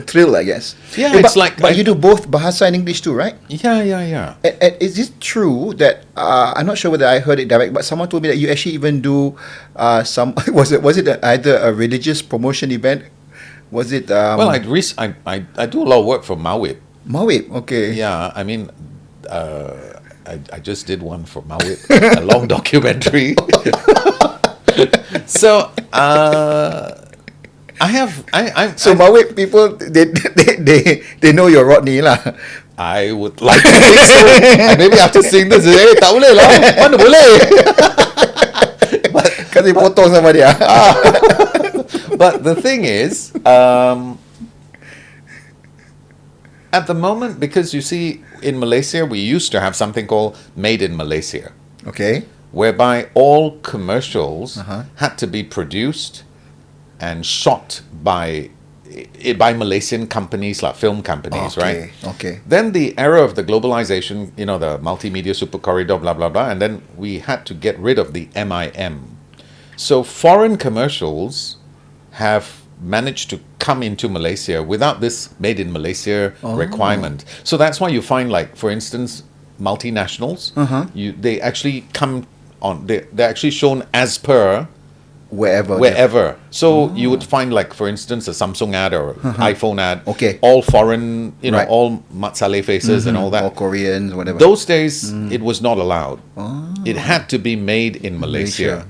thrill, I guess. Yeah, it's but you do both Bahasa and English too, right? Yeah. And is it true that I'm not sure whether I heard it direct, but someone told me that you actually even do some was it either a religious promotion event? Was it? Well, I do a lot of work for Mawib. Mawib, okay. Yeah, I mean, I just did one for Mawib, a long documentary. So Mawib people they know you're Rodney lah. I would like to think so. And maybe after seeing this, tak boleh lah. Mana boleh? Kasi potong sama dia. But the thing is, at the moment, because you see, in Malaysia, we used to have something called Made in Malaysia. Okay. Whereby all commercials had to be produced and shot by Malaysian companies, like film companies, right? Okay. Then the era of the globalization, the multimedia super corridor, blah, blah, blah, and then we had to get rid of the MIM. So foreign commercials have managed to come into Malaysia without this made in Malaysia requirement. So that's why you find, like, for instance, multinationals, they actually come on, they're actually shown as per wherever. So you would find, like, for instance, a Samsung ad or iPhone ad, all foreign, Right. all Matsale faces and all that. Or Koreans, whatever. Those days, it was not allowed. It had to be made in Malaysia.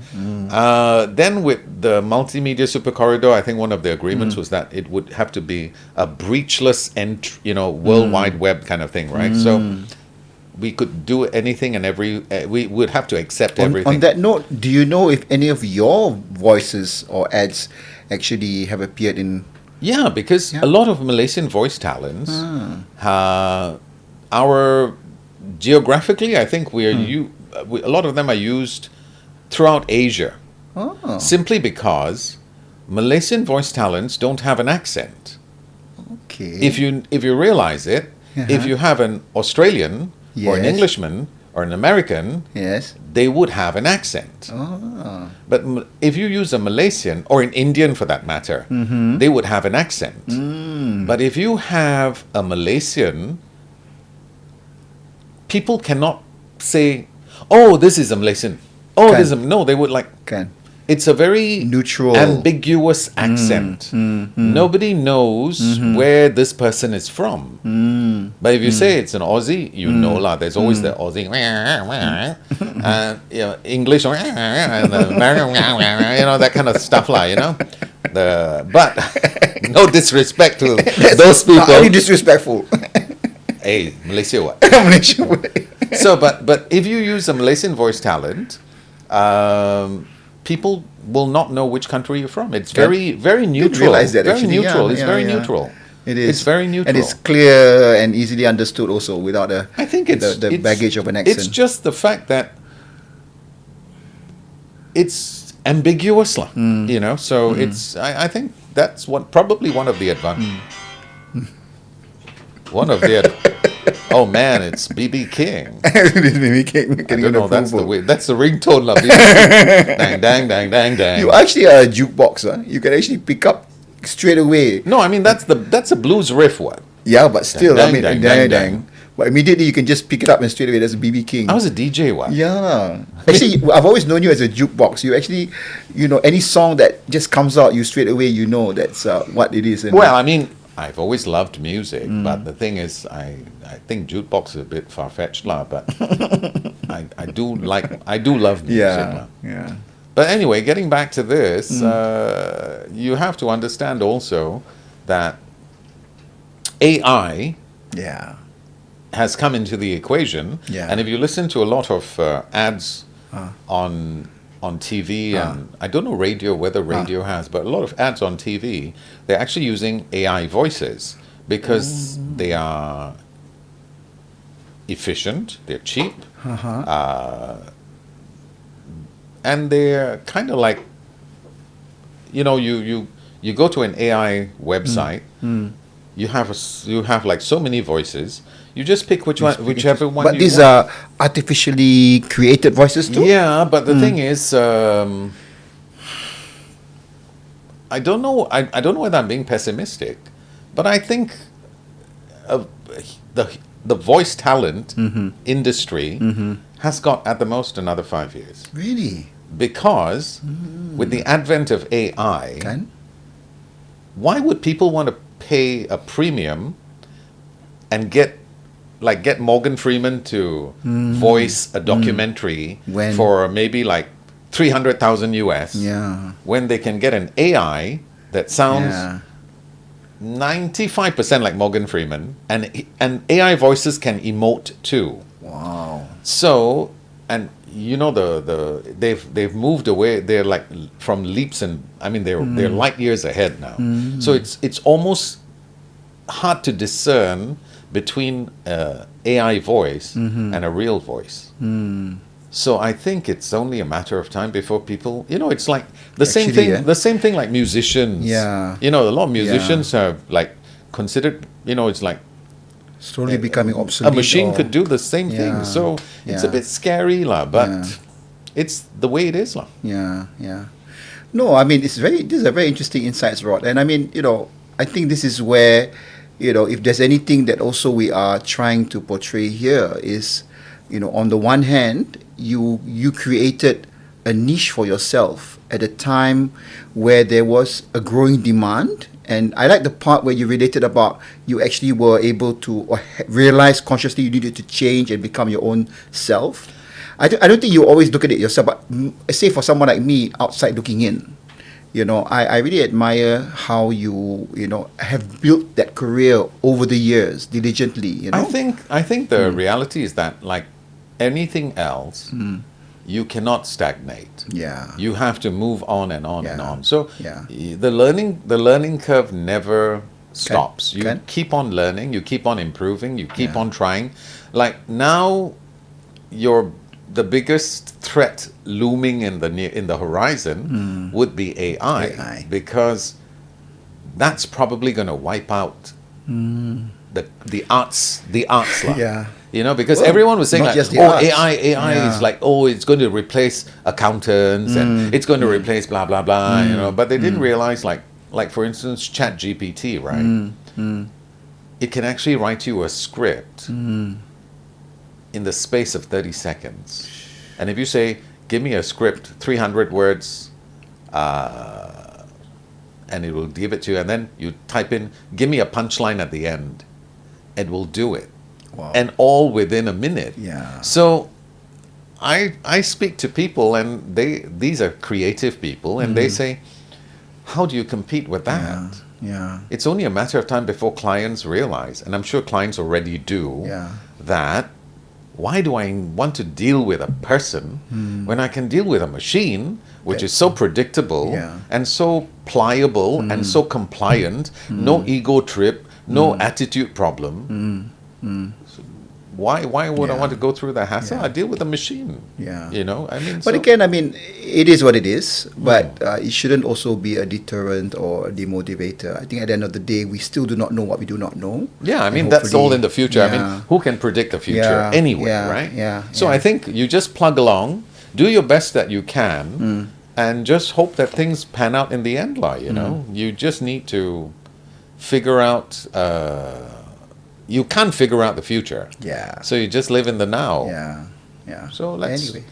Then with the multimedia super corridor, I think one of the agreements was that it would have to be a breachless World Wide Web kind of thing, right? So we could do anything and we would have to accept everything. On that note, do you know if any of your voices or ads actually have appeared in? Yeah, because a lot of Malaysian voice talents, geographically, I think a lot of them are used throughout Asia. Simply because Malaysian voice talents don't have an accent. Okay. If you realize it, if you have an Australian or an Englishman or an American, they would have an accent. But if you use a Malaysian or an Indian for that matter, they would have an accent. But if you have a Malaysian, people cannot say, "Oh, this is a Malaysian." Oh, this is no. They would like. it's a very Neutral. ambiguous accent. Nobody knows where this person is from. But if you say it's an Aussie, you know lah. There's always the Aussie, and English, and that kind of stuff lah. But no disrespect to those people. Not only disrespectful. Hey, Malaysia what? Malaysia would. So, but if you use a Malaysian voice talent, people will not know which country you're from. It's very, very neutral. Realize that very actually. neutral. Yeah, It's yeah, very yeah. neutral. It is. It's very neutral. And it's clear and easily understood also without I think it's the it's- baggage of an accent. It's just the fact that it's ambiguous, lah. So it's. I think that's probably one of the advantages. One of the. Oh man, it's BB King. I don't know. That's the way. That's the ringtone, lah. Dang, dang, dang, dang, dang. You actually are a jukebox, huh? You can actually pick up straight away. No, I mean that's a blues riff one. Yeah, but still, Dang, I mean, dang, dang, dang, dang. But immediately you can just pick it up and straight away, that's BB King. I was a DJ one. Yeah. Actually, I've always known you as a jukebox. You actually, any song that just comes out, you straight away, that's what it is. And Well, I mean, I've always loved music, but the thing is, I think jukebox is a bit far fetched, lah. But I do love music, yeah, lah. yeah. But anyway, getting back to this, you have to understand also that AI Yeah. has come into the equation, Yeah. and if you listen to a lot of ads on TV and I don't know whether radio has, but a lot of ads on TV, they're actually using AI voices because they are efficient, they're cheap, and they're kind of like, you go to an AI website, you have like so many voices. You just pick whichever one. But you these want. are artificially created voices too? Yeah, but the thing is, I don't know. I don't know whether I'm being pessimistic, but I think the voice talent industry has got at the most another 5 years. Really? Because with the advent of AI, Kan? why would people want to pay a premium and get Morgan Freeman to voice a documentary When- for maybe like 300,000 US Yeah. when they can get an AI that sounds Yeah. 95% like Morgan Freeman and AI voices can emote too. Wow. So, and they've moved away. They're like from leaps and I mean they're light years ahead now. So it's almost hard to discern between AI voice and a real voice. So I think it's only a matter of time before people, it's like the same Actually, thing. yeah. The same thing like musicians. Yeah. A lot of musicians are like considered. It's like Slowly becoming obsolete. a machine or- could do the same thing. Yeah, So it's a yeah. bit scary, lah. But Yeah. it's the way it is, lah. Yeah, yeah. No, I mean, these are very interesting insights, Rod. And I mean, I think this is where, if there's anything that also we are trying to portray here is, on the one hand, you created a niche for yourself at a time where there was a growing demand. And I like the part where you related about you actually were able to realize consciously you needed to change and become your own self. I don't think you always look at it yourself, but say for someone like me outside looking in, I really admire how you have built that career over the years diligently. I think the reality is that like anything else, you cannot stagnate. Yeah. You have to move on and on and Yeah. on. So Yeah. the learning curve never stops. You Okay. keep on learning, you keep on improving, you keep Yeah. on trying. Like now the biggest threat looming in the horizon would be AI, AI. because that's probably going to wipe out the arts lah. Yeah. Because Well, everyone was saying not like, just the oh, arts. AI Yeah. is like, oh, it's going to replace accountants and it's going to replace blah blah blah, but they didn't realize like for instance ChatGPT, right? It can actually write you a script in the space of 30 seconds. And if you say, give me a script, 300 words, and it will give it to you, and then you type in, give me a punchline at the end. It will do it. Wow. And all within a minute. Yeah. So I speak to people, and these are creative people, and they say, how do you compete with that? Yeah. It's only a matter of time before clients realize, and I'm sure clients already do, Yeah. that why do I want to deal with a person when I can deal with a machine which is so predictable Yeah. and so pliable and so compliant, no ego trip, no attitude problem. So why would I want to go through the hassle? I deal with a machine. Yeah. You know, I mean. But again, I mean, it is what it is, but it shouldn't also be a deterrent or a demotivator. I think at the end of the day, we still do not know what we do not know. Yeah, I And mean, that's all hopefully- in the future. I mean, who can predict the future anyway, yeah, right? yeah, So yeah. I think you just plug along, do your best that you can, and just hope that things pan out in the end, you know? You just need to figure out, you can't figure out the future. Yeah. So you just live in the now. Yeah. So let's, Anyway.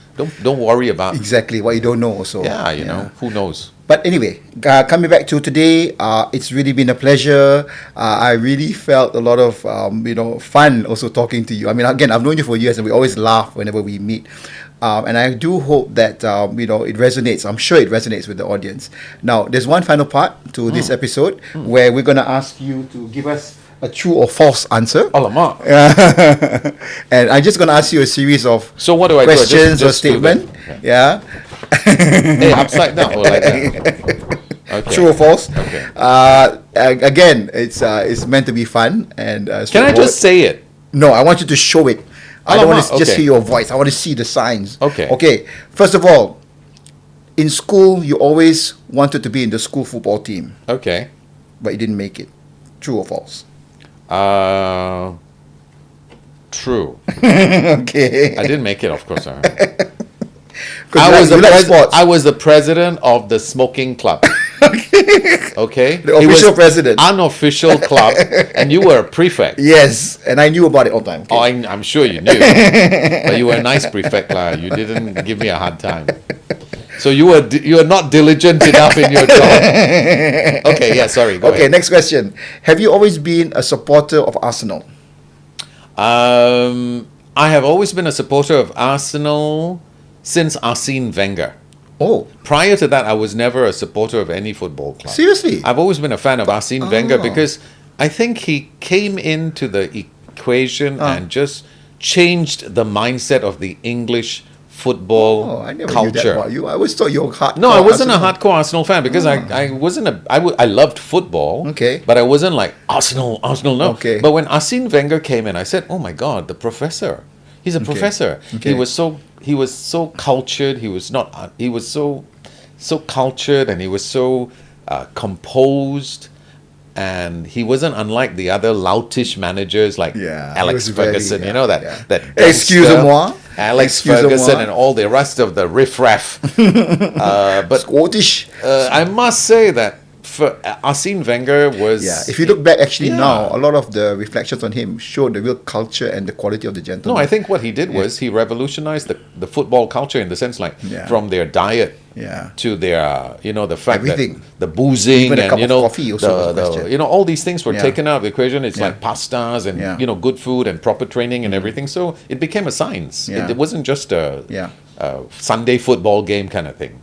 don't worry about, Exactly what you don't know also. yeah, you know, who knows? But anyway, coming back to today, it's really been a pleasure. I really felt a lot of fun also talking to you. I mean, again, I've known you for years, and we always laugh whenever we meet. And I do hope that it resonates. I'm sure it resonates with the audience. Now, there's one final part to this episode where we're gonna ask you to give us a true or false answer. Alamak. And I'm just gonna ask you a series of So what do I do? questions or Just do statement. that. Yeah. Hey, upside down or like that. Okay. True or false? Okay. Again, it's meant to be fun and. Can I just say it? No, I want you to show it. I don't want to Alamak, just okay. hear your voice. I want to see the signs. Okay. Okay. First of all, in school, you always wanted to be in the school football team, Okay. but you didn't make it. True or false? True. Okay. I didn't make it, of course. 'Cause you like sports. I was the president of the smoking club. Okay. The It official was president. Unofficial club, and you were a prefect. Yes, and I knew about it all the time. Oh, Okay. I'm sure you knew, but you were a nice prefect, lah. You didn't give me a hard time. So you were not diligent enough in your job. Okay. Yeah. Sorry. Go Okay, ahead. next question. Have you always been a supporter of Arsenal? I have always been a supporter of Arsenal since Arsene Wenger. Oh, Prior to that, I was never a supporter of any football club. seriously? I've always been a fan of Arsene Wenger because I think he came into the equation and just changed the mindset of the English football Oh, I never knew that culture. about you. I always thought you were hardcore. No, I wasn't a Arsenal. hardcore Arsenal fan because I wasn't I loved football. Okay. But I wasn't like Arsenal, no. Okay. But when Arsene Wenger came in, I said, oh my God, the professor. He's a professor. Okay. He was so cultured. He was so cultured, and he was so composed. And he wasn't unlike the other loutish managers like Yeah, he Alex was very- Ferguson, yeah, you know, that yeah. that Excusez-moi. gangster, Alex Excusez-moi. Ferguson and all the rest of the riffraff. But Scottish. I must say that for Arsene Wenger was Yeah, if you look back actually Yeah. now, a lot of the reflections on him showed the real culture and the quality of the gentleman. no, I think what he did was he revolutionized the football culture in the sense like Yeah. from their diet Yeah. to their the fact Everything. that the boozing Even a and cup of coffee also was questioned. all these things were Yeah. taken out of the equation. It's Yeah. like pastas and Yeah. good food and proper training and everything. So it became a science. Yeah. It wasn't just a Yeah. Sunday football game kind of thing.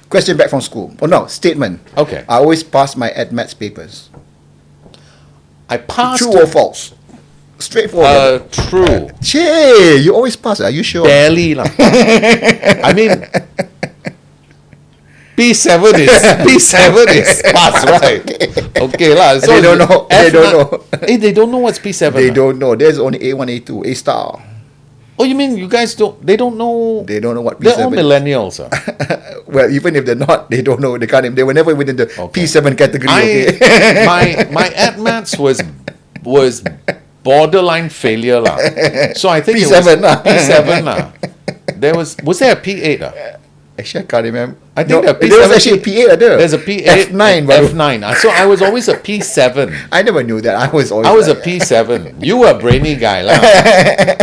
Question back from school. Oh no, statement. Okay. I always pass my maths papers. I passed. True or false? Straightforward. True. Che, you always pass. Are you sure? Barely lah. I mean, P7 is pass, right? Okay lah. They don't know. They don't know. Hey, they don't know what's P7. They don't know. There's only A1, A2, A star. Oh, you mean you guys don't? They don't know. They don't know what They're all P7 is. millennials. Ah. Well, even if they're not, they don't know. They can't. They were never within the P7 category. Okay. my maths was borderline failure lah. So I think P7 it was lah. P7 lah. Was there a P8 ah? Actually, I can't remember. I think no, the there was P7 actually a P8 there. There's a P8, F9. baru. F9. So I was always a P7. I never knew that. I was always. I was a like- P7. You were a brainy guy lah.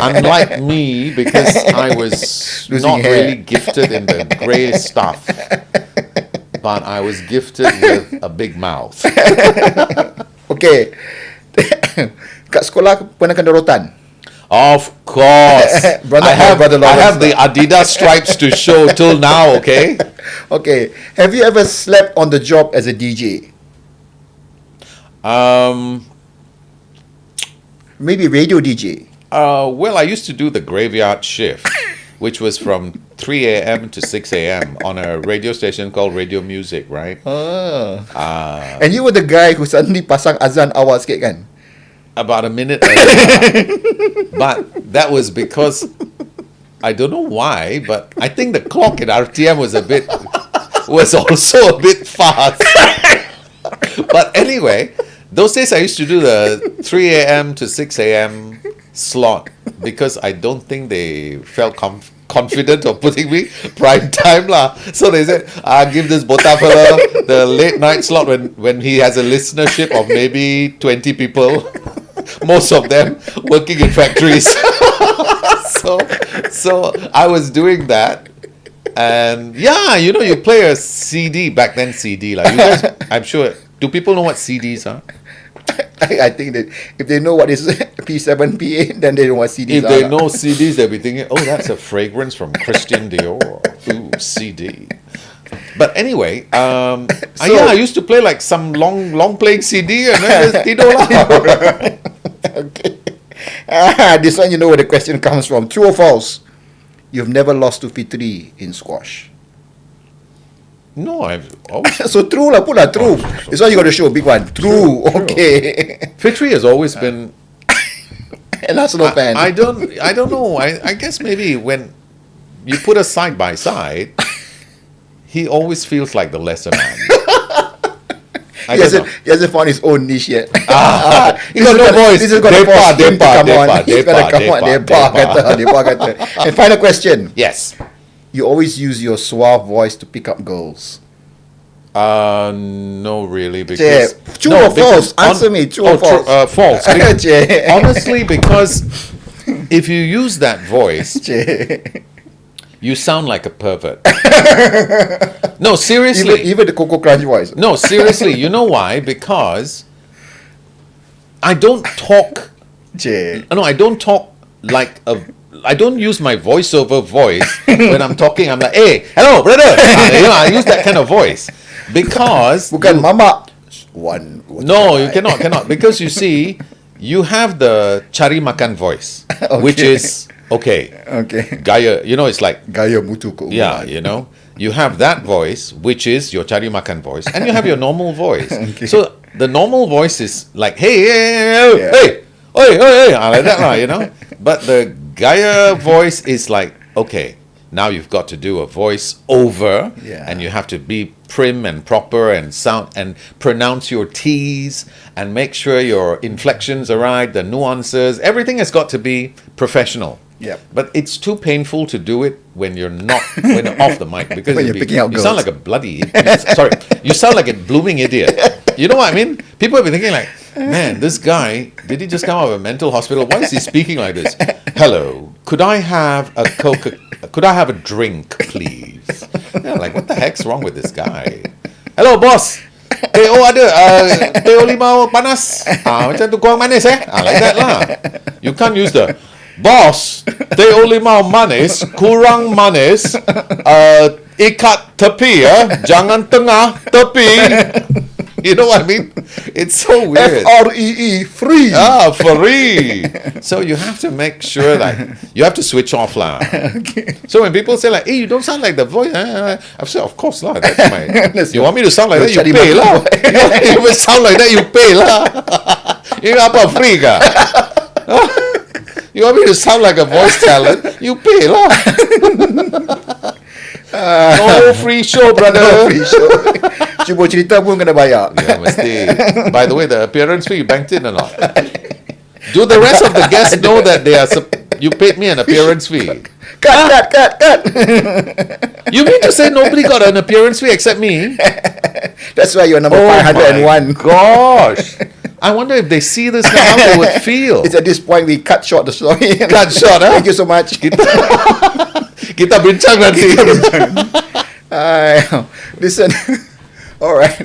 Unlike me, because I was Losing not hair. really gifted in the grey stuff. but I was gifted with a big mouth. Okay. Kat sekolah pernah kena rotan? Of course. Brother- I have Brother Lawrence. the Adidas stripes to show till now, okay? Okay. Have you ever slept on the job as a DJ? Maybe radio DJ. Well, I used to do the graveyard shift, which was from 3 a.m. to 6 a.m. on a radio station called Radio Music, right? And you were the guy who suddenly pasang azan awal sikit kan? About a minute earlier. But that was because I don't know why, but I think the clock in RTM was also a bit fast. But anyway, those days I used to do the 3 a.m. to 6 a.m. slot because I don't think they felt confident of putting me prime time lah. So they said, give this Bota fella the late night slot when he has a listenership of maybe 20 people. Most of them working in factories. so I was doing that. And yeah, you know, you play a CD, back then CD like. You guys, I'm sure, do people know what CDs are? I think that if they know what is P7 PA, then they know what CDs If are. they know CDs, they'll be thinking, oh, that's a fragrance from Christian Dior. Ooh, CD. But anyway, I used to play like some long playing CD and then just tidur lah. Okay. This one, you know where the question comes from. True or false? You've never lost to Fitri in squash. No, I've always... So true lah, put lah true. This one you got to show a big one. True. Okay. Fitri has always been... An Arsenal fan. I don't know. I guess maybe when you put us side by side, he always feels like the lesser man. He hasn't found his own niche yet. He got no voice. This is going to force him to come on. He's going to come on. Depa kata. And final question. Yes. You always use your suave voice to pick up girls. No, really, because... True or false? Answer me. True or false? False. Honestly, because if you use that voice, you sound like a pervert. No, seriously. Even the Coco Crunch voice. No, seriously. You know why? Because I don't talk... No, I don't talk like a... I don't use my voiceover voice when I'm talking. I'm like, hey, hello, brother. I use that kind of voice. Because... Bukan mama. No, you cannot. Because you see, you have the cari makan voice, which is, okay. Gaya, you know, it's like... Gaya mutu ko. Yeah, you know. You have that voice, which is your cari makan voice. And you have your normal voice. So the normal voice is like, hey, like that, you know. But the Gaya voice is like, okay, now you've got to do a voice over, and you have to be prim and proper and sound and pronounce your T's and make sure your inflections are right, the nuances, everything has got to be professional. Yep. But it's too painful to do it when you're off the mic, because When you're picking out you sound girls. like a bloody you sound like a blooming idiot. You know what I mean? People have been thinking like, man, this guy, did he just come out of a mental hospital? Why is he speaking like this? Hello, could I have a drink, please? Yeah, like, what the heck's wrong with this guy? Hello, boss. Teh ada, teh limau panas. Macam tu kurang manis like that lah. You can't use the boss, teh limau manis, kurang manis, ikat tepi jangan tengah tepi. You know what I mean? It's so weird. FREE, free. Free. So you have to make sure that you have to switch off lah. So when people say like, hey, you don't sound like the voice, I've said, of course lah. That's my. You want me to sound like that? You pay lah. You will sound like that? You pay lah. You apa free ka? You want me to sound like a voice talent? You pay lah. No free show, brother. No free show. Cuba cerita pun kena bayar. Yeah, mesti. By the way, the appearance fee, you banked in or not? Do the rest of the guests know that you paid me an appearance fee? Cut. You mean to say nobody got an appearance fee except me? That's why you're number 501. Gosh. I wonder if they see this now, how they would feel. It's at this point we cut short the story. Cut short, Thank you so much. Kita bincang nanti. Listen, All right.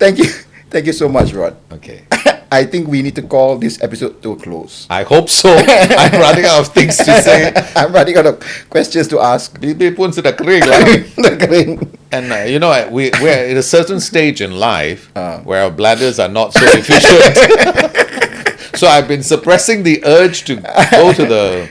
Thank you. Thank you so much, Rod. Okay. I think we need to call this episode to a close. I hope so. I'm running out of things to say. I'm running out of questions to ask. Bibi pun sudah kering lah. Kering. And we're at a certain stage in life where our bladders are not so efficient. So I've been suppressing the urge to go to the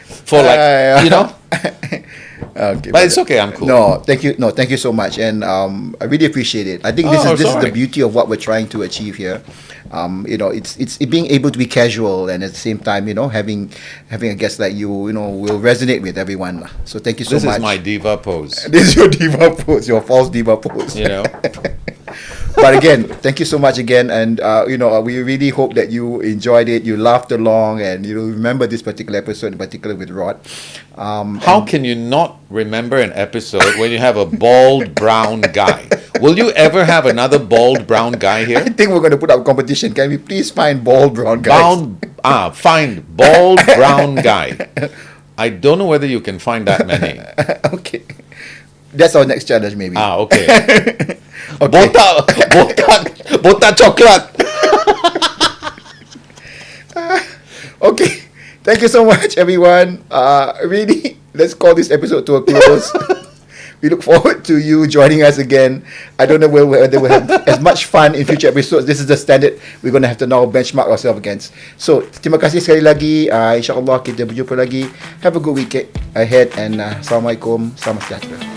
Okay, but it's okay. I'm cool. Thank you so much, and I really appreciate it. I think this is the beauty of what we're trying to achieve here. It's being able to be casual, and at the same time, having a guest like you, will resonate with everyone. So thank you so much. This is my diva pose. This is your diva pose, your false diva pose. But again, thank you so much again, and we really hope that you enjoyed it, you laughed along, and you remember this particular episode in particular with Rod. How can you not remember an episode when you have a bald brown guy? Will you ever have another bald brown guy here? I think we're going to put up a competition. Can we please find bald brown guys? Find bald brown guy. I don't know whether you can find that many. Okay. That's our next challenge, maybe. Okay. Okay. Botak coklat. Okay. Thank you so much, everyone. Really, let's call this episode to a close. We look forward to you joining us again. I don't know whether we'll have as much fun in future episodes. This is the standard we're going to have to now benchmark ourselves against. So, terima kasih sekali lagi. InsyaAllah kita berjumpa lagi. Have a good week ahead, and Assalamualaikum. Selamat sejahtera.